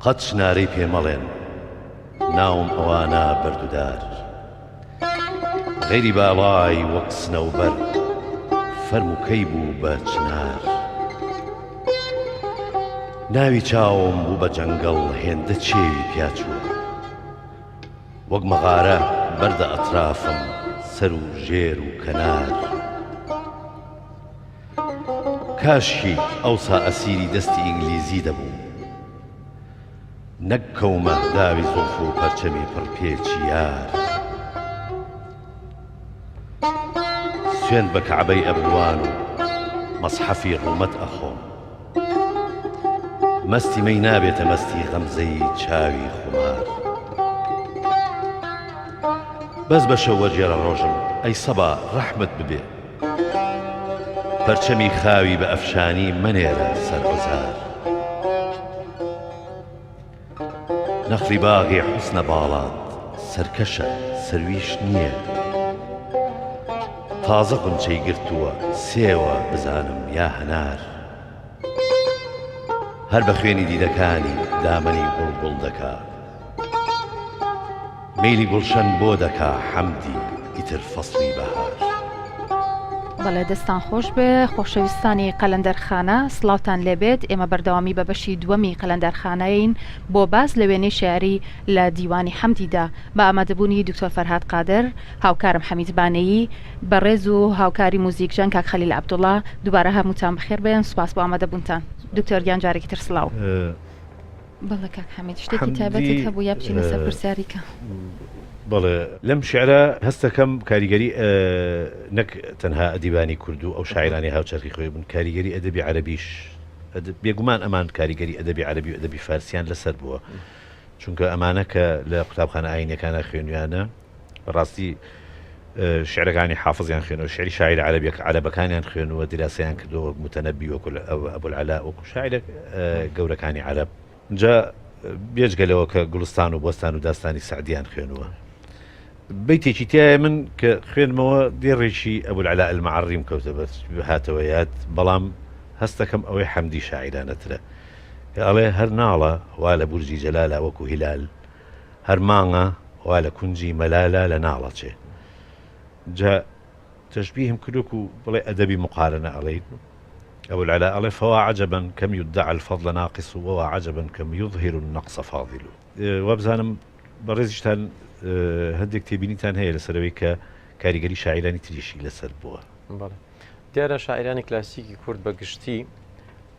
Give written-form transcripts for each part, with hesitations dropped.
قەت ژنارەی پێمەڵێن ناوم ئەوانە بەردوودار غەیری باڵای وەک سنەوبەر فەرم و کەی بوو بە چنار ناوی چاوم بوو بە جەنگەڵ هێندە چێوی پیاچووە وەک مەغارە بەردە ئەترافم سەر و ژێر و کەنار کاشکی ئەوسا ئەسیری دەستی ئینگلیزی دەبوو نەک کەومە داوی زوڵف و پەرچەمی پڕپێچی یار سوێند بە کەعبەی ئەبروان و مەسحەفی ڕوومەت ئەخۆم مەستی مەی نابێتە مەستی غەمزەی چاوی خومار بەس بە شەو وەرجێرە ڕۆژم ئەی سەبا ڕەحمت ببێ پەرچەمی خاوی بە ئەفشانی منێرە سەربەزار نەخری باغی حوسنە باڵات سەرکەشە سەرویش نییە تازە غونچەی گرتووە سێوە بزانم یا هەنار هەر بە خوێنی دیدەکانی دامەنی گوڵگوڵ دەکا مەیلی گوڵشەن بۆ دەکا حەمدی ئیتر فەسڵی بەهار بەڵێ دەستان خۆش بێ خۆشەویستانی قەلەندەرخانە سڵاوتان لێبێت ئێمە بەردەوامی بە بەشی دووەمی قەلەندەرخانەین بۆ باز لە وێنەی شێعری لە دیوانی حەمدیدا بە ئامادەبوونی دکتۆر فەرهاد قادر هاوکارم حەمید بانەیی بەڕێز و هاوکاری موزیک ژەن کاک خەلیل عەبدوڵڵا دووبارە هەمووتان بەخێر بێن سوپاس بۆ ئامادەبوونتان دکتۆر گیان جارێکی تر سڵاو بەڵێ کاک حەمید شتێکی تایبەتت هەبوو یا بچینە سەر پرسیاریکە بەڵێ لەم شعرە هەستەکەم کاریگەری نەک تەنها ئەدیبانی کورد و ئەو شاعرانی هاوچەرخی خۆی بوون کاریگەری ئەدەبی عەرەبیش بێگومان ئەمان کاریگەری ئەدەبی عەرەبی و ئەدەبی فارسیان لەسەر بووە چونکە ئەمانە کە لە قوتابخانە ئاینیەکانە خوێنویانە بەڕاستی شعرەکانی حافزیان خوێنەوە شعری شاعر عەرەبەکانیان خوێنووە دیراسەیان کردەوە متەنەبی وەکو ئەبوالعەلا وەکو شاعرە گەورەکانی عەرەب جا بێجگەلەوە کە گوڵستان و بۆستان و داستانی سعدیان خوێنووە بەیتێکی تایە من کە خوێنمەوە دێڕێکی ئەبوالعەلا ئەلمەعەڕیم کەوتە هاتەوە یاد بەڵام هەستەکەم ئەوەی حەمدی شاعرانەترە کە ئەڵێ هەر ناڵە وا لە بورجی جەلالە وەکو هیلال هەر مانگە وا لە کونجی مەلالە لە ناڵەچێ جا تەشبیهم کردوک و بڵێ ئەدەبی مقارنە ئەڵێ ئەبوالعەلا ئەڵێ فوا عەجەبەن کەم يدعى الفضل ناقص ووا عەجەبەن کەم يظهر النقص فاضل وابزانم بەڕێزیشتان هەندێک تێبینیتان هەیە لەسەرەوەی کە کاریگەری شاعرانی تریشی لەسەر بووە دیارە شاعرانی کلاسیکی کورد بە گشتی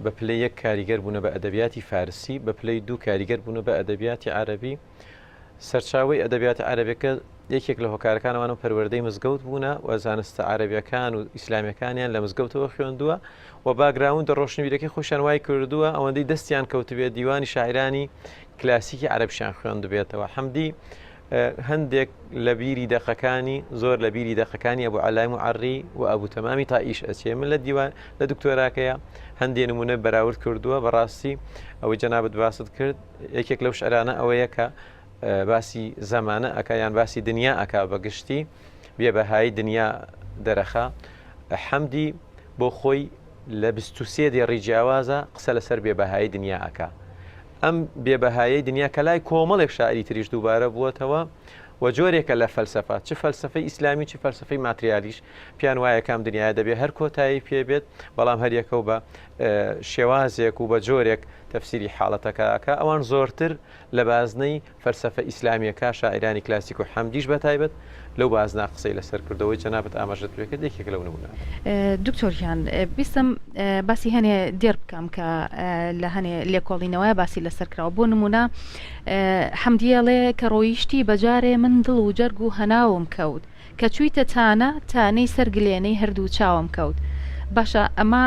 بە پلەی یەک کاریگەر بوونە بە ئەدەبیاتی فارسی بە پلەی دوو کاریگەر بوونە بە ئەدەبیاتی عەرەبی سەرچاوەی ئەدەبیاتی عەرەبیەکە یەکێک لە هۆکارەکانەوان و پەروەردەی مزگەوت بوونە و زانستە عەرەبیەکان و ئیسلامیەکانیان لە مزگەوتەوە خوێندووە و باگراوندە ڕۆشنبیرەکەی خۆشیان وای کردووە ئەوەندەی دەستیان کەوتبێت دیوانی شاعرانی کلاسیکی عەرەبیشیان خوێندبێتەوە حەمدی هەندێک لە بیری دەقەکانی زۆر لە بیری دەقەکانی ئەبوالعەلای موعەڕی و ئەبوو تەمامی تائیش ئەچێ من لە دیوان لە دکتۆراکەیە هەندێک نمونە بەراورد کردووە بەڕاستی ئەوەی جەنابەت باست کرد یەکێک لەو شعرانە ئەوەیە کە باسی زەمانە ئەکا یان باسی دنیا ئەکا بەگشتی بێبەهایی دنیا دەرەخا حەمدی بۆ خۆی لە 23 دێڕی جیاوازە قسە لەسەر بێبەهایی دنیا ئەکا ئەم بێبەهایی دنیا کە لای کۆمەڵێک شاعری تریش دووبارە بووەتەوە و جۆرێکە لە فەلسەفات چ فەلسەفەی ئیسلامی چ فەلسەفەی ماتریالیش پیان وایە کام دنیاە دەبێت هەر کۆتایی پێبێت بەڵام هەریەکەو بە شێوازێک و بە جۆرێک تەفسیری حاڵەتەکەکە ئەوان زۆرتر لە بازنەی فەلسەفە ئیسلامیەکە شاعرانی کلاسیک و حەمدیش بەتایبەت لەو بازنا قسەی لەسەر کردەوەی جەنابەت ئاماژەت پێکرد یەکێک لەو نمونە دکتۆریان بیستم باسی هەنێ دێر بکەم کە لە هەنێ لێکۆڵینەوەی باسی لەسەر کراوە بۆ نمونە حەمدیەڵێ کە ڕۆیشتی بەجارێ من دڵ و جەرگ و هەناوم کەوت کە چوویتە تانەی سەرگلێنەی هەردوو چاوم کەوت باشە ئەمە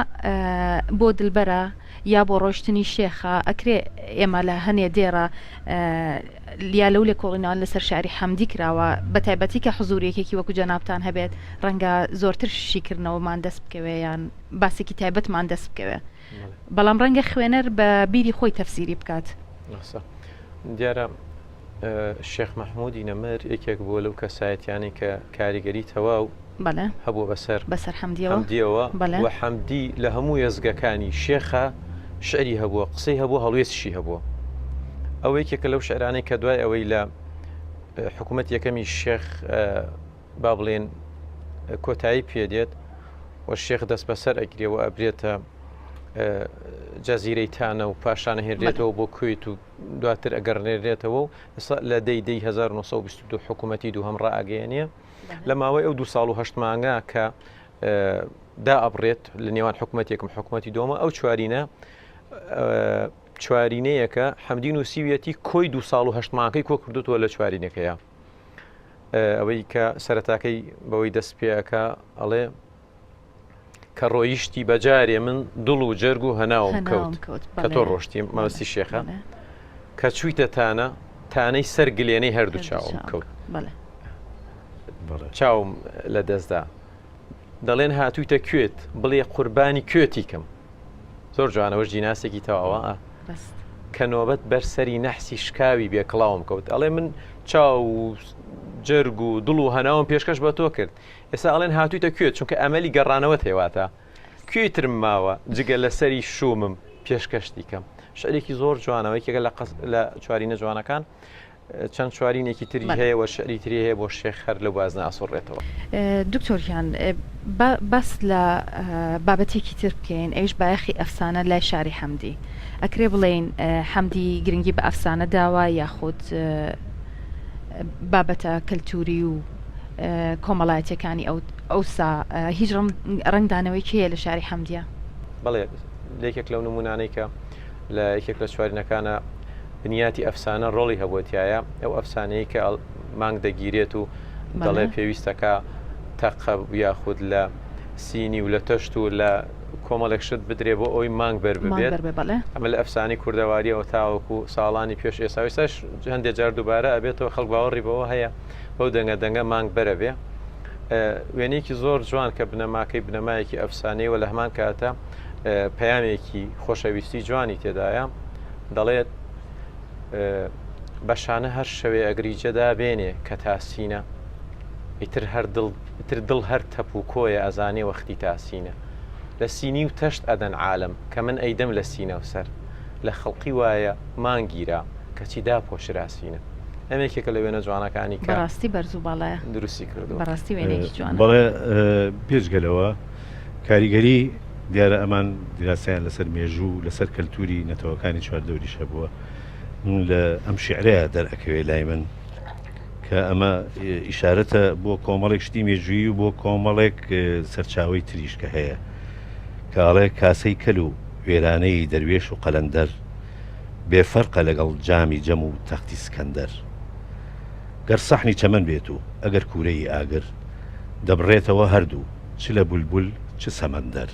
بۆ دلبەرە یا بۆ ڕۆشتنی شێخە ئەکرێ ئێمە لە هەنێ دێرە لیا لەو لێکۆڵینەوە لەسەر شعری حەمدی کراوە بە تایبەتی کە حزوریەکێکی وەکو جەنابتان هەبێت ڕەنگە زۆرتر شیکردنەوەمان دەست بکەوێ یان باسێکی تایبەتمان دەست بکەوێ بەڵام ڕەنگە خوێنەر بە بیری خۆی تەفسیری بکات دیارە شێخ مەحموودی نەمەر یەکێک بۆ لەو کەسایەتیانی کە کاریگەری تەواو هەبووە بەسەر حەمدیەوە و حەمدی لە هەموو ێزگەکانی شێخە شعری هەبووە قسەی هەبووە هەڵوێستشی هەبووە ئەو یەکێکە لەو شعرانەی کە دوای ئەوەی لە حکوومەت یەکەمی شێخ با بڵێن کۆتایی پێدێت و شێخ دەست بەسەر ئەگرێەوە ئەبرێتە جەزیرەی تانە و پاشانە هێنرێتەوە بۆ کوێت و دواتر ئەگەڕنێرێتەوە و لە دەی 1922 حکوومەتی دوو هەم ڕائگەیەنە لە ماوەی ئەو 2 ساڵ و 8 مانگا کە دا ئەبرێت لە نێوان حکوومەتێکم حکوومەتی دۆمە ئەو چوارینەیەکە حەمدی نووسیویەتی کۆی 2 ساڵ و 8 مانگەی کۆ کردوتەوە لە چوارینەکەیە ئەوەی کە سەرەتاکەی بەوەی دەست پێەکە ئەڵێ کە ڕۆیشتی بەجارێ من دڵ و جەرگ و هەناوم کەوت کە تۆ ڕۆشتی ماوەستی شێخە کە چوویتە تانەی سەر گلێنەی هەردوو چاوم کەوت چاوم لە دەستدا دەڵێن هاتوویتە کوێت بڵێ قوربانی کوێتی کەم زۆر جوانەوەش جیناسێکی تەواوە کە نۆبەت بەرسەری نەحسی شکاوی بێکڵاوم کەوت ئەڵێ من چاو و جەرگ و دڵ و هەناوم پێشکەش بە تۆ کرد ئێستا ئەڵێن هاتوویتە کوێت چونکە ئەمەلی گەڕانەوەت هێواتە کوێترم ماوە جگە لەسەری شومم پێشکەش دیکەم شعرێکی زۆر جوانەوەی لە چوارینە جوانەکان چەند چوارینێکی تری هەیە و شعری تری هەیە بۆ شێخ هەر لە وازنە ئاسۆڕێتەوە. دکتۆریان بەس لە بابەتێکی تر بکەین ئەوش بایەخی ئەفسانە لای شاری حەمدی ئەکرێ بڵێن حەمدی گرنگی بە ئەفسانە داوە یاخود بابەتە کەلتوری و کۆمەڵایەتەکانی ئەوسا هیچ ڕنگدانەوەی کێیە لە شاری حەمدیە؟ بەڵێ لێکێک لەو نمونانەی کە لە یەکێک لە چوارینەکانە بنیاتی ئەفسانە ڕۆڵی هەبووتیایە ئەو ئەفسانەیە کە مانگ دەگیرێت و دەڵێ پێویستەکە تەقە یاخود لە سینی و لە تەشت و لە کۆمەڵێک شت بدرێ بۆ ئەوی مانگ بەربێت ئەمە لە ئەفسانی کوردەواری ئەو تاوەکو ساڵانی پێش ئێساویساش هەندێک جار دووبارە ئەبێتەوە خەڵک باوەڕی بەوە هەیە بەو دەنگە مانگ بەرەبێ وێنەیەکی زۆر جوان کە بنەماکەی بنەمایەکی ئەفسانەیەوە لە هەمان کاتە پەیامێکی خۆشەویستی جوانی تێدایە دەڵێت بەشانە هەر شەوێ ئەگریجەدا بێنێ کە تاسینە ئیتر دڵ هەر تەپ و کۆیە ئەزانێ وەختی تاسینە لە سینی و تەشت ئەدەن عالم کە من ئەیدەم لە سینە و سەر لە خەڵقی وایە مانگیرا کەچی داپۆشراسینە ئەمێکێکە لە وێنە جوانەکانی کە ڕاستی بەرزوو باڵایە دروستی کردو بەڕاستی وێنێکی جوانە. بەڵێ پێشگەلەوە کاریگەری دیارە ئەمان دیراسیان لەسەر مێژوو لەسەر کەلتوری نەتەوەکانی چواردەوریشە بووە لە ئەم شعرەیە دەرئەکەوێ لای من کە ئەمە ئیشارەتە بۆ کۆمەڵێک شتی مێژووی و بۆ کۆمەڵێک سەرچاوی تریش کە هەیە کاڵێ کاسەی کەل و وێرانەی دەروێش و قەلەندەر بێفەرقە لەگەڵ جامی جەم و تەختی سکەندەر گەر سەحنی چەمەن بێت و ئەگەر کوورەی ئاگر دەبڕێتەوە هەردوو چ لە بولبول چ سەمەندەر.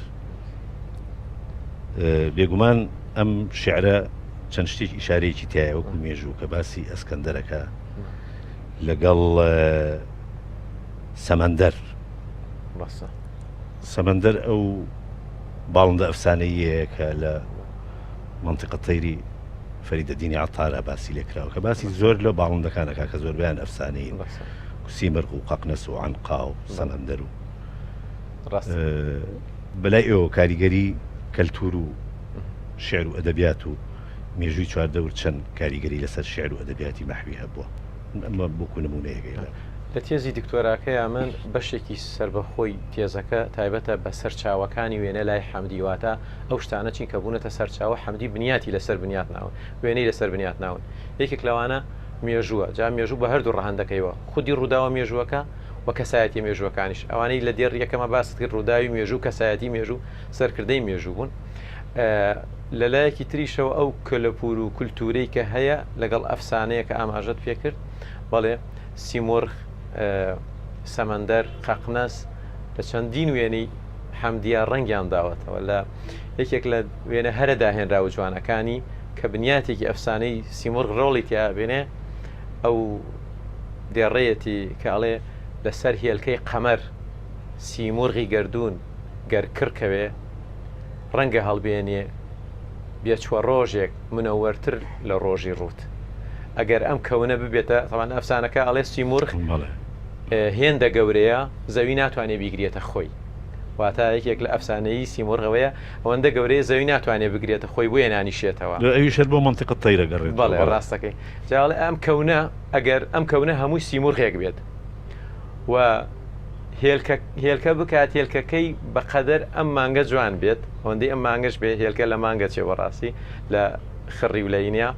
بێگومان ئەم شعرە چەند شتێک ئیشارەیەکی تایە وەکو مێژوو کە باسی ئەسکەندەرەکە لەگەڵ سەمەندەر سەمەندەر ئەو باڵندە ئەفسانەیە کە لە منطقە تەیری فەریدەدینی عەتارە باسی لێکراوە کە باسی زۆر لە باڵندەکانەکە کە زۆربیان ئەفسانەیین سیمرغ و قەقنەس و عەنقا و سەمەندەر و بەلای ئێوە کاریگەری کەلتور و شعر و ئەدەبیات و مێژووی چواردەور چەند کاریگەری لەسەر شعر و ئەدەبیاتی مەحوی هەبووە ئەمە بۆکو نمونەیەکەیە. لە تێزی دکتۆراکەیە من بەشێکی سربەخۆی تێزەکە تایبەتە بە سەرچاوەکانی وێنە لای حەمدی واتە ئەو شتانە چین کە بوونەتە سەرچاوە حەمدی بنیاتی لەسەر بنیات ناون وێنەی لەسەر بنیات ناون یەکێک لەوانە مێژووە جا مێژوو بە هەردوو ڕەهەندەکەیەوە خودی ڕووداوە مێژووەکە و کەسایەتی مێژووەکانیش ئەوانەی لە دێر یەکەمە باست کرد ڕووداوی مێژوو کەسایەتی مێژوو سەرکردەی مێژوو بوون لەلایەکی تریشەوە ئەو کەلەپور و کولتورەی کە هەیە لەگەڵ ئەفسانەیە کە ئاماژەت پێ کرد بەڵێ سیمرغ سەمەندەر قەقنەس لە چەندین وێنەی حەمدیە ڕەنگیان داوەتەوە لە یەکێک لە وێنە هەرە داهێنراوە جوانەکانی کە بنیاتێکی ئەفسانەی سیمرغ ڕۆڵی تیابێنێ ئەو دێڕەیەتی کاڵێ لەسەر هێلکەی قەمەر سیمرغی گردون گەرکردکەوێ ڕەنگە هەڵبێنێ بێچوە ڕۆژێک منەوەرتر لە ڕۆژی ڕوت ئەگەر ئەم کەونە ببێتە تەوان ئەفسانەکە ئەڵێ سیمرغ هێندە گەورەیە زەوی ناتوانێت بیگرێتە خۆی واتە یەکێک لە ئەفسانەیی سیمرغەوەیە ئەوەندە گەورەیە زەوی ناتوانێت بگرێتە خۆی بۆ هێنانیشێتەوە ئەوی شەر بۆ منطقە تەیرەگەڕێت بەڵێ ڕاستەکەی جاڵێ ئەم کەونە ئەگەر ئەم کەونە هەمووی سیمرغێک بێت و هێلکە بکات هێلکەکەی بەقەدەر ئەم مانگە جوان بێت هەندی ئەم مانگەش بێ هێلکە لە مانگە چێ بەڕاستی لە خڕی و لەینیا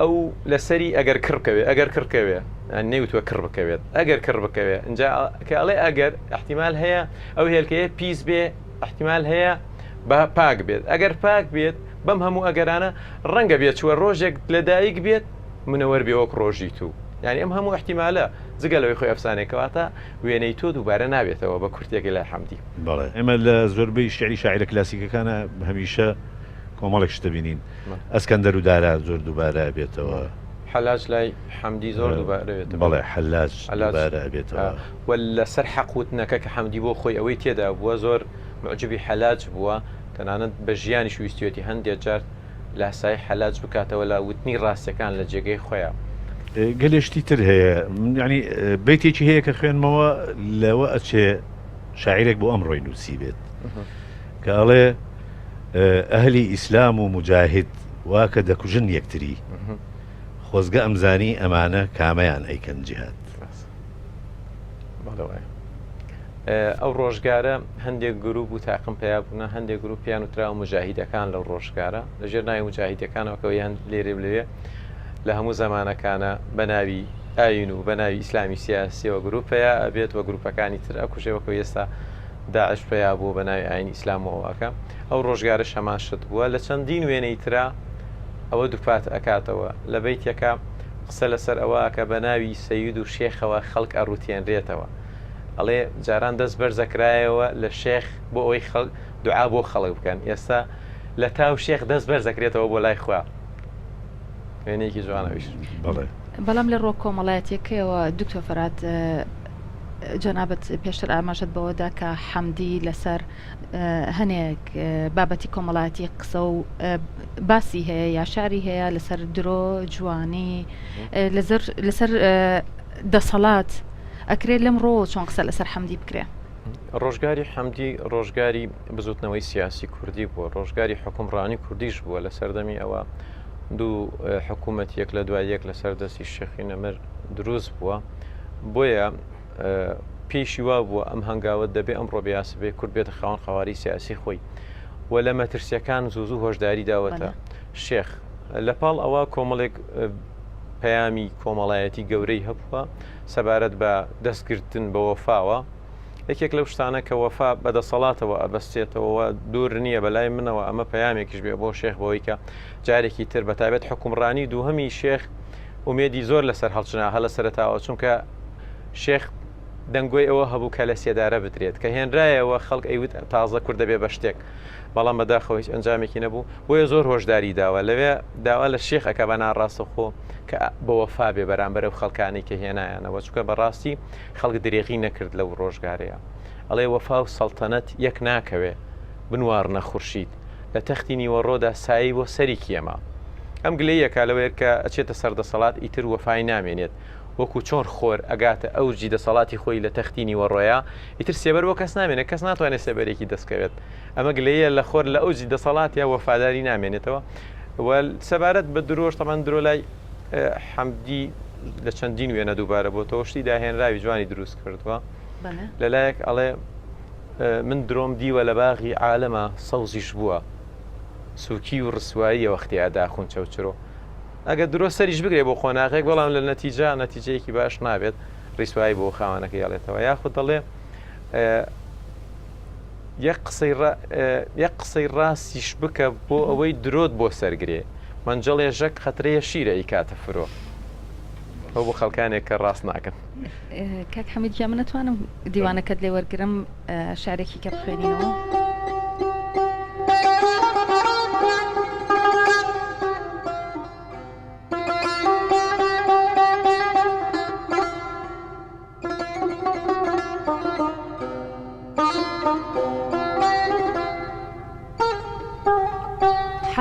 ئەو لەسەری ئەگەر کڕکەوێت ئەگەر کڕکەوێ نەیوتوە کڕ بکەوێت ئەگەر کڕ بکەوێت اینجا کاڵێ ئەگەر احتیمال هەیە ئەو هێلکەیە پیس بێ احتیمال هەیە بە پاک بێت ئەگەر پاک بێت بەم هەموو ئەگەرانە ڕەنگە بێت چوە ڕۆژێک لەدایک بێت منەوەەر بێ وەک ڕۆژی تو یعنی ئەم هەموو احتیمالە جگەلەوەی خۆی ئەفسانێکەوەتە وێنەی تۆ دووبارە نابێتەوە بە کورتێکی لای حەمدی بەڵێ ئێمە لە زۆربەی شعری شاعرە کلاسیکەکانە هەمیشە کۆمەڵێک شتە بینین ئەسکەندەر و دارا زۆر دووبارە بێتەوە حەلاج لای حەمدی زۆر دووبارەوێت بەڵێ حەلاج دووبارە بێتەوە و لەسەر حەقوتنەکە کە حەمدی بۆ خۆی ئەوەی تێدا بووە زۆر معجبی حەلاج بووە تەنانەت بە ژیانی شویستیەتی هەندێک جار لاسای حەلاج بکاتەوە لە وتنی ڕاستیەکان لە جێگەی خۆیان گەلێشتی تر هەیە ینی بیتێکی هەیە کە خوێنمەوە لەوە ئەچێ شاعیرێک بۆ ئەمڕۆی نووسی بێت کە ئەڵێ ئەهلی ئیسلام و مجاهد واکە دەکوژن یەکتری خۆزگە ئەمزانی ئەمانە کامەیان ئەیکەن جیهاد ئەو ڕۆژگارە هەندێک گروپ و تاقم پیا بوونا هەندێک گروپیان وتراوە مجاهیدەکان لەو ڕۆژگارە لەژێر ناوی مجاهیدەکانەوەکەوەیان لێرێ لێوێ لە هەموو زەمانەکانە بەناوی ئاین و بەناوی ئیسلامی سیاسیەوە گروپەیە ئەبێت وە گروپەکانی تر ئەکوژێوەکە ئێستا داعش پیا بوو بەناوی ئاین ئیسلامەوەکە ئەو ڕۆژگارە شەماشت بووە لە چەندین وێنەی ترا ئەوە دووپات ئەکاتەوە لە بیتێکە قسە لەسەر ئەوە کە بەناوی سەید و شێخەوە خەڵک ئەڕوتێنرێتەوە ئەڵێ جاران دەست بەرزەکرایەوە لە شێخ بۆ ئەوەی دوعا بۆ خەڵک بکەن ئێستا لە تاو شێخ دەست بەرزەکرێتەوە بۆ لای خوا وێنەیەکی جوانەویش بەڵام لە ڕۆ کۆمەڵایەتێکەوە دکتۆر فەرات جەنابەت پێشتر ئاماژت بەوەدا کە حەمدی لەسەر هەنێک بابەتی کۆمەڵایەتی قسە و باسی هەیە یا شاری هەیە لەسەر درۆ جوانی لەسەر دەسەڵات ئەکرێت لەم ڕۆ چۆن قسە لەسەر حەمدی بکرێ ڕۆژگاری حەمدی ڕۆژگاری بزوتنەوەی سیاسی کوردی بووە ڕۆژگاری حکومڕانی کوردیش بووە لە سەردەمی ئەوە دوو حکوومەت یەک لە دوای یەک لە سەردەستی شێخی نەمەر دروست بووە بۆیە پێشی وا بووە ئەم هەنگاوت دەبێ ئەم ڕۆبیاس بێ کورد بێتە خاوەن خەواری سیاسی خۆی و لە مەترسیەکان زوو هۆشداری داوەتە شێخ لە پاڵ ئەوە کۆمەڵێک پەیامی کۆمەڵایەتی گەورەی هەبووە سەبارەت بە دەستگرتن بە وەفاوە یەکێک لەو شتانە کە وەفا بەدەسەڵاتەوە ئەبەستێتەوە دوور نییە بەلای منەوە ئەمە پەیامێکیش بێ بۆ شێخ بەوەی کە جارێکی تر بەتابێت حکومڕانی دووهەمی شێخ ومێدی زۆر لەسەر هەڵچنا هەلە سەرتاوە چونکە شێخ دەنگۆی ئەوە هەبوو کە لە سێدارە بدرێت کە هێنرایەوە خەڵک ئەیوت تازە کورد دەبێ بە شتێک بەڵام بەداخەوە هیچ ئەنجامێکی نەبوو بۆیە زۆر هۆشداری داوە لەوێ داوا لە شێخەکە بە ناڕاستە خۆ کە بە وەفا بێ بەرامبەر و خەڵکانی کە هێنایانەوە چونکە بەڕاستی خەڵک درێغی نەکرد لەو ڕۆژگارەیە ئەڵێ وەفا و سەڵتەنەت یەک ناکەوێ بنوارنە خورشید لە تەختی نیوەڕۆدا سایی بۆ سەری کێمە ئەم گلەیەکە لەوەیە کە ئەچێتە سەردەسەڵات ئیتر وەفای نامێنێت وەکو چۆن خۆر ئەگاتە ئەوجی دەسەڵاتی خۆی لە تەختی نیوەڕۆیە ئیتر سێبەر بۆ کەس نامێنێت کەس ناتوانێت سێبەرێکی دەستکەوێت ئەمە گلەیە لە خۆر لە ئەوجی دەسەڵات یا وەفاداری نامێنێتەوە سەبارەت بە درۆژ تەمان درۆ لای حەمدی لە چەندین وێنە دووبارە بۆ تۆشتی داهێنراوی جوانی دروست کردووە لەلایەک ئەڵێ من درۆم دیوە لە باغی عالەمە سەوزیش بووە سووکی و ڕسوایی وەختی ئاداخون چەوچرۆ ئەگە درۆ سەریش بگرێ بۆ خۆناغێک بەڵام لە نەتیجەیەکی باش نابێت ڕیسوایی بۆ خاوانەکە یاڵێتەوە یاخود دەڵێ یەک قسەی ڕاستیش بکە بۆ ئەوەی درۆت بۆ سەرگرێ منجەڵێ ژەک خەترەیە شیرە ئی کاتە فرۆ ئەو بۆ خەڵکانێک کە ڕاست ناکەن کاک حەمید جا من نتوانم دیوانەکەت لێ وەرگرم شارێکی کە بخوێنینەوە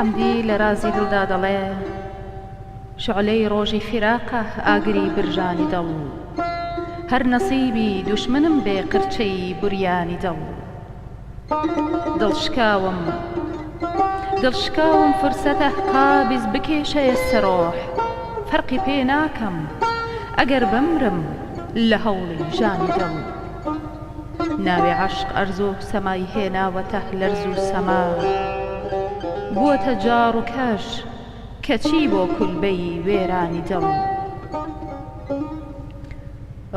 حەمدی لە رازی دڵدا دەڵێ شعلەی ڕۆژی فیراقە ئاگری برژانی دڵ هەر نەسیبی دوشمنم بێ قرچەی بوریانی دڵشکاوم فرسەتە قابز بکێشەیە سەرۆح فەرقی پێ ناکەم ئەگەر بمرم لە هەوڵی ژانی دڵ ناوێ عەشق ئەرزۆ سەمای هێناوەتە لەرز و سەما بووەتە جاڕ و کەش کەچی بۆ کولبەی وێرانی دڵ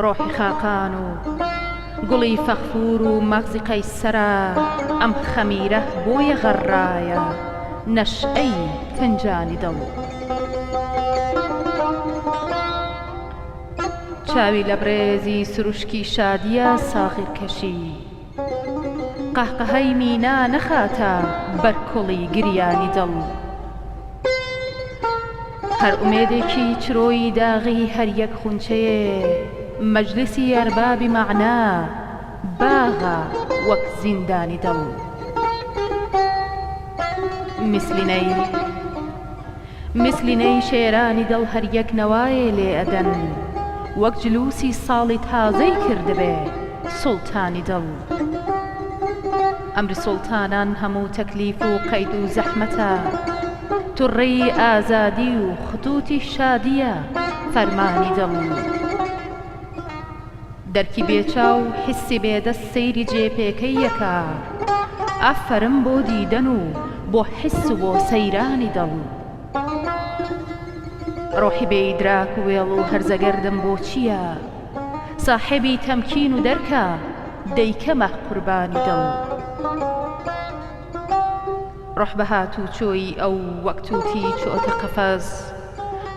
ڕۆحی خاقان و گوڵی فەغفور و مەغزی قەیسەرە ئەم خەمیرە بۆیە غەڕایە نەشئەی فنجانی دڵ چاوی لە برێزی سروشکی شادیە ساغر کەشی قەهقەهەی مینا نەخاتە بەرکوڵی گریانی دڵ هەر ئومێدێکی چرۆی داغی هەر یەک خونچەیە مەجلسی ئەربابی مەعنا باغە وەک زیندانی دڵ مثلینەی شێرانی دڵ هەر یەک نەوایە لێ ئەدەن وەک جلوسی ساڵی تازەی کردبێ سوڵتانی دڵ ئەمری سوڵتانان هەموو تەکلیف و قەید و زەحمەتە توڕێی ئازادی و خطوتی شادیە فەرمانی دڵ دەرکی بێچاو حسی بێدەست سەیری جێپێکەی یەکە ئافەرم بۆ دیدەن و بۆ حس و بۆ سەیرانی دڵ ڕۆحی بێئیدراک و وێڵ و هەرزەگەردم بۆ چییە ساحێبی تەمکین و دەرکە دەیکەمە قوربانی دڵ ڕۆح بەهات و چۆی ئەو وەکتوتی چۆتە قەفەز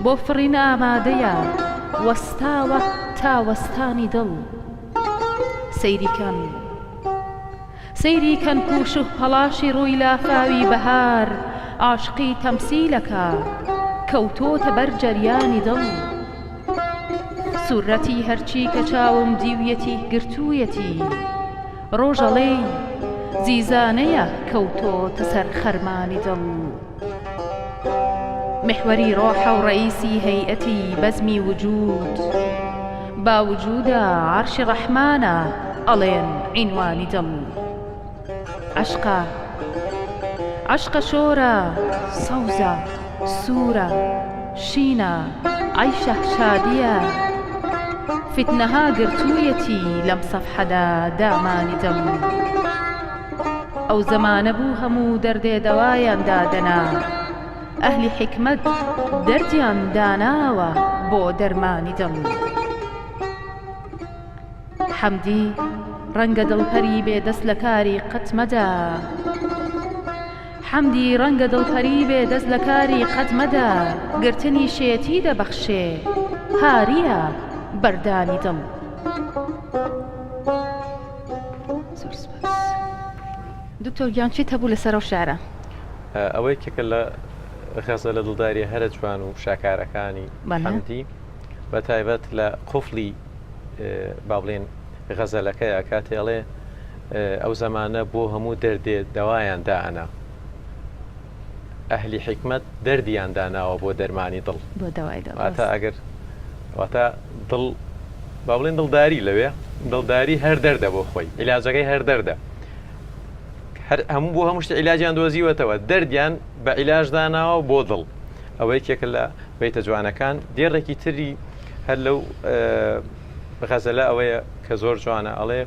بۆ فڕین ئامادەیە وەستاوە تا وەستانی دڵ سەیری کەن پوش و پەڵاشی ڕووی لافاوی بەهار عاشقی تەمسیلەکە کەوتۆتە بەر جەریانی دڵ سوورەتی هەرچی کە چاوم دیویەتی گرتوویەتی ڕۆژەڵێ زیزانەیە کەوتۆتە سەر خەرمانی دڵ محوەری ڕۆحە و ڕئیسی هەیئەتی بەزمی وجود با وجودە عەرشی ڕەحمانە ئەڵێن عینوانی دڵ عەشقە شۆرە سەوزە سوورە شینە عەیشە شادیە فتنەها گرتوویەتی لەم سەفحەدا دامانی دڵ ئەو زەمانە بوو هەموو دەردێ دەوایان دادەنا ئەهلی حکمت دەردیان داناوە بۆ دەرمانی دڵ حەمدی ڕەنگە دڵپەری بێدەست لە کاری قەت مەدا گرتنی شێتی دەبەخشێ هاریە بەردانی دڵ دکتۆر گیان چیت هەبوو لەسەر ئەو شارە ئەوەی کێکە لە غەزە لە دڵداری هەرە جوان و شاکارەکانی حەمدی بە تایبەت لە قوفڵی با بڵێن غەزەلەکەیە کاتێڵێ ئەو زەمانە بۆ هەموو دەردێ دەوایان دائەنا ئەهلی حکمت دەردیان داناوە بۆ دەرمانی دڵ واتە ئەگەر واتە دڵ با بڵێن دڵداری لەوێ دڵداری هەر دەردە بۆ خۆی عیلاجەکەی هەر دەردە هەموو بۆ هەموو شتە عیلاجیان دۆزیوەتەوە دەردیان بە عیلاج داناوە بۆ دڵ ئەوەی کێکە لە بەیتە جوانەکان دێڕێکی تری هەر لەو غەزەلە ئەوەیە کە زۆر جوانە ئەڵێ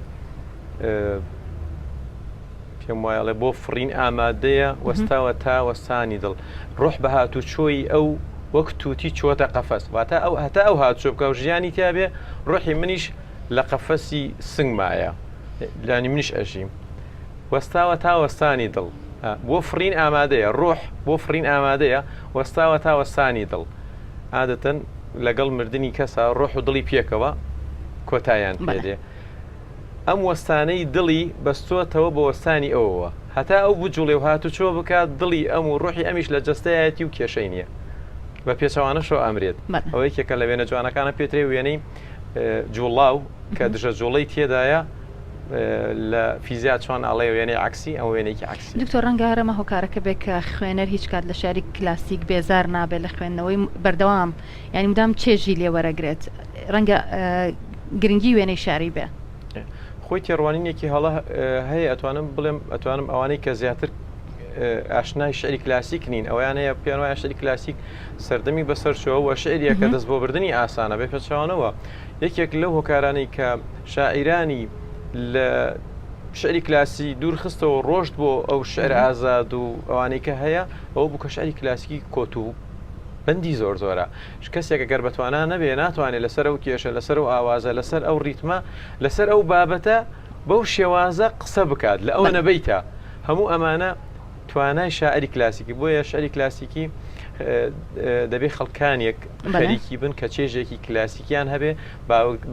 پێم وایڵێ بۆ فڕین ئامادەیە وەستاوە تا وەستانی دڵ ڕۆح بە هاتوچۆی ئەو وەک تووتی چۆتە قەفەس واتە ئەو هەتا ئەو هاتوچۆ بکە و ژیانی تیابێ ڕۆحی منیش لە قەفەسی سنگمایە لانی منیش ئەژیم وەستاوە تا وەستانی دڵ بۆ فڕین ئامادەیە ڕۆح بۆ فڕین ئامادەیە وەستاوە تا وەستانی دڵ عادەتەن لەگەڵ مردنی کەسا ڕۆح و دڵی پێکەوە کۆتاییان پێدێ ئەم وەستانەی دڵی بەستۆتەوە بە وەستانی ئەوەوە هەتا ئەو بجوڵێ و هاتوچۆ بکات دڵی ئەم و ڕۆحی ئەمیش لە جەستەیەتی و کێشەی نییە بە پێچەوانەشەوە ئەمرێت ئەوەی کێکە لە وێنە جوانەکانە پێترێ وێنەی جوڵاو کە دژە جوڵەی تێدایە لە فیزیات چۆن ئەڵێ وێنەی عکسی ئەو وێنێکی عکسی دکتۆر ڕەنگە هەرەمە هۆکارەکە بێت کە خوێنەر هیچ کات لە شاری کلاسیک بێزار نابێت لە خوێندنەوەی بەردەوام یعنی مدام چێژی لێ وەرەگرێت ڕەنگە گرنگی وێنەی شاری بێ. خۆی تێڕوانینێکی هەڵە هەیە ئەتوانم بڵێم ئەتوانم ئەوانەی کە زیاتر ئاشنای شعری کلاسیک نین ئەویان هەیە پێیان وایە شعری کلاسیک سەردەمی بەسەرچەوە و شعریە کە دەست بۆ بردننی ئاسانە بێ پێچوانەوە یەکێک لەو هۆکارانەی کە شاعیرانی لە شعری کلاسی دوورخستەوە ڕۆشت بۆ ئەو شعر ئازاد و ئەوانەی کە هەیە ئەو بوو کە شعری کلاسیکی کۆت و بەندی زۆر زۆرە کەسێکە گەر بەتوانان نەبێ ناتوانێت لەسەر ئەو کێشە لەسەر و ئاوازە لەسەر ئەو ریتمە لەسەر ئەو بابەتە بەو شێوازە قسە بکات لە ئەوە نەبیتە هەموو ئەمانە توانای شاعری کلاسیکی بۆیە شعری کلاسیکی دەبێت خەڵکانێک خەریکی بن کە چێژێکی کلاسیکیان هەبێ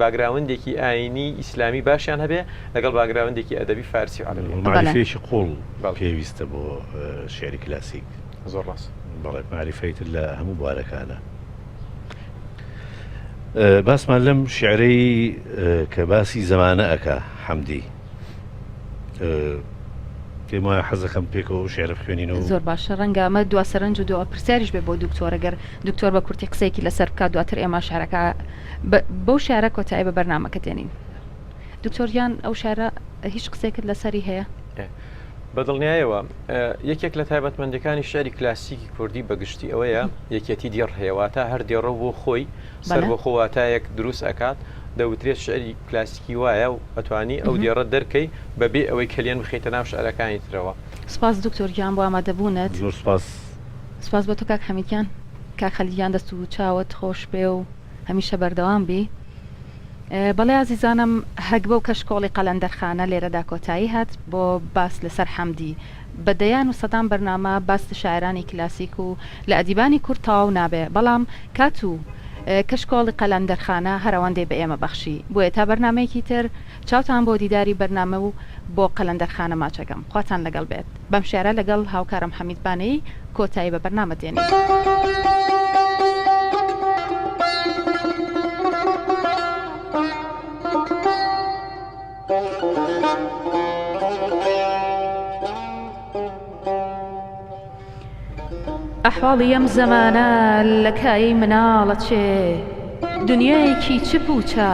باگراوندێکی ئاینی ئیسلامی باشیان هەبێ لەگەڵ باگراوندێکی ئەدەبی فارسی و عەرەبی معرفێکی قوڵ پێویستە بۆ شعری کلاسیک زۆر ڕاست بەڵێ معرفەیتر لە هەموو بوارەکانە. باسمان لەم شعرەی کە باسی زەمانە ئەکا حەمدی پێم وایە حەزەکەم پێکەوە شعرە بخوێنینەوە زۆر باشە ڕەنگە ئەمە دوا سەرنج و دو پرسیاریش بێ بۆ دکتۆرە گەر دکتۆر بە کورتی قسێکی لەسەر بکات دواتر ئێمە شارەکە بەو شارە کۆتایی بە بەرنامەکە تێنین. دکتۆریان ئەو شارە هیچ قسێکت لەسەری هەیە؟ بەدڵنیایەوە یەکێک لە تایبەتمەندەکانی شعری کلاسیکی کوردی بەگشتی ئەوەیە یەکێتی دێڕ هەیەواتە هەر دێڕە بۆ خۆی سەر بۆ خۆواتایەک دروست ئەکات دەوترێت شعری کلاسیکی وایە و ئەتوانی ئەو دێڕە دەرکەی بەبێ ئەوەی کەلیان بخیتە ناو شعرەکانی ترەوە. سپاس دکتۆریان بۆ ئامادەبوونت. زۆر سپاس. سپاس بۆ تۆ کاک حەمیدیان کاک خەلیلیان دەست و چاوت خۆش بێ و هەمیشە بەردەوام بی. بەڵێ عزیزانم هەک بەو کەشکۆڵی قەلەندەرخانە لێرەدا کۆتایی هات بۆ باس لەسەر حەمدی بەدەیان و سەدان بەرنامە باس شاعرانی کلاسیک و لە ئەدیبانی کورد تەواو نابێ بەڵام کات و کەشکۆڵی قەلەندەرخانە هەرەوەندەی بە ئێمە بەخشی بۆیە تا بەرنمەیەکی تر چاوتان بۆ دیداری بەرنامە و بۆ قەلەندەرخانە ماچەکەم خواتان لەگەڵ بێت بەم شێرە لەگەڵ هاوکارم حەمیدبانەی کۆتایی بە بەرنامە دێنین. ئەحواڵی ئەم زەمانە لە کایی مناڵە چێ دنیایەکی چ پوچە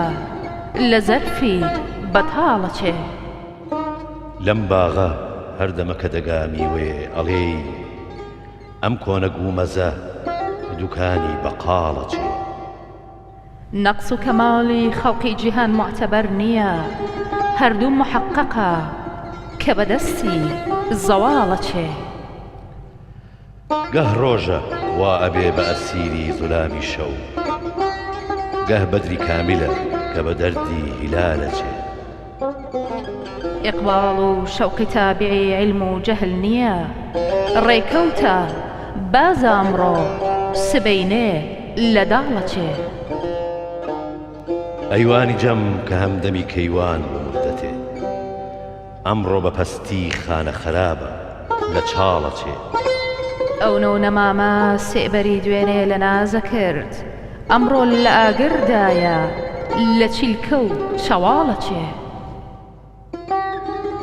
لە زەرفی بەتاڵە چێ لەم باغە هەردەمە کە دەگا میوێ ئەڵێ ئەم کۆنە گومەزە دوکانی بەقاڵە چێ نەقس و کەماڵی خەڵقی جیهان معتەبەر نییە هەردوو محەققە کە بەدەستی زەواڵە چێ گەه ڕۆژە وا ئەبێ بە ئەسیری زولامی شەو گەه بەدری کامیلە کە بە دەردی هیلالە چێ ئیقباڵ و شەوقی تابعی علم و جەهل نییە ڕێکەوتە بازە ئەمڕۆ سبەینێ لە داڵە چێ ئەیوانی جەم کە هەمدەمی کەیوان بۆ مردەتێ ئەمڕۆ بە پەستی خانە خەرابە لە چاڵە چێ ئەو نەو نەمامە سێبەری دوێنێ لە نازە کرد ئەمڕۆ لە ئاگردایە لە چیلکە و چاواڵە چێ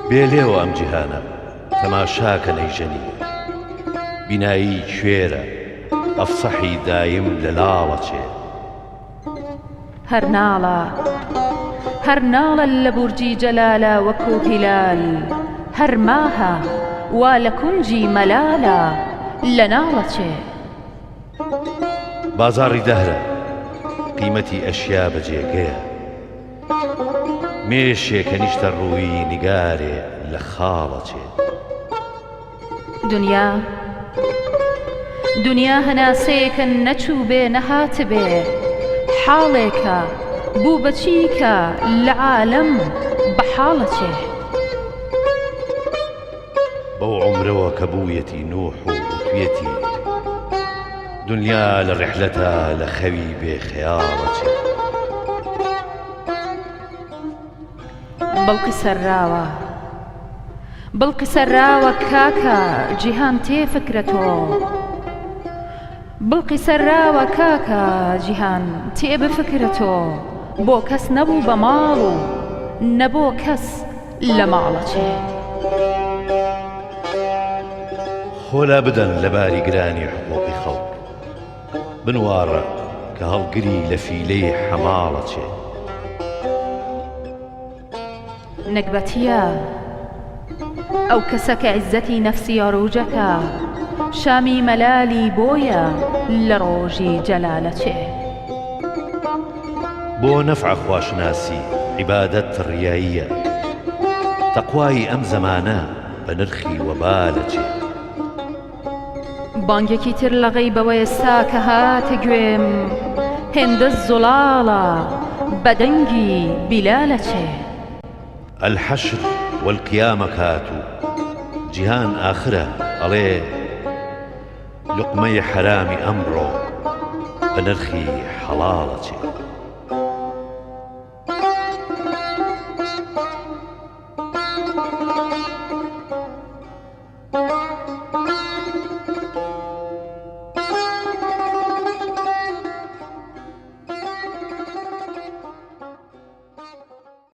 بێلێەوە ئەم جیهانە تەماشاکە نەیژەنی بینایی کوێرە ئەفسەحی دایم لە لاوە چێ هەر ناڵە لە بورجی جەلالە وەکو هیلال هەر ماهە وا لە کونجی مەلالە لە ناڵە چێ بازاڕی دەهرە قیمەتی ئەشیا بەجێگەیە مێشێکە نیشتە ڕووی نیگارێ لە خاڵە چێ دنیا هەناسەیەکە نەچوو بێ نەهات بێ حاڵێکە بوو بەچیکە لە عالەم بە حاڵە چێ بەو عومرەوە کە بوویەتی نوح و توێتی دنیا لە ڕحلەتە لە خەوی بێ خەیاڵە چێ بڵقی سەرراوە کاکە جیهان تێ فکرەتۆ بڵقی سەرراوە کاکە جیهان تێ بفکرەتۆ بۆ کەس نەبوو بە ماڵ و نەبوو کەس لە ماڵە چێ خۆلا بدەن لە باری گرانی حقوقی خەڵک بنوارە کە هەڵگری لە فیلەی حەماڵە چێ نەکبەتیە ئەو کەسە کە عیزەتی نەفسی ئەڕووجەکە شامی مەلالی بۆیە لە ڕۆژی جەلالەچێ بۆ نەفع خواشناسی عیبادەت ڕیاییە تەقوای ئەم زەمانە بە نرخی وەبالەچێ بانگێکی تر لە غەیبەوە ئێستا کە هاتە گوێم هێندە زوڵاڵە بەدەنگی بیلالەچێ الحەشر والقیامە کاتو جیهان ئاخرە ئەڵێ لقمەی حەرامی ئەمڕۆ بە نرخی حەڵاڵەچێ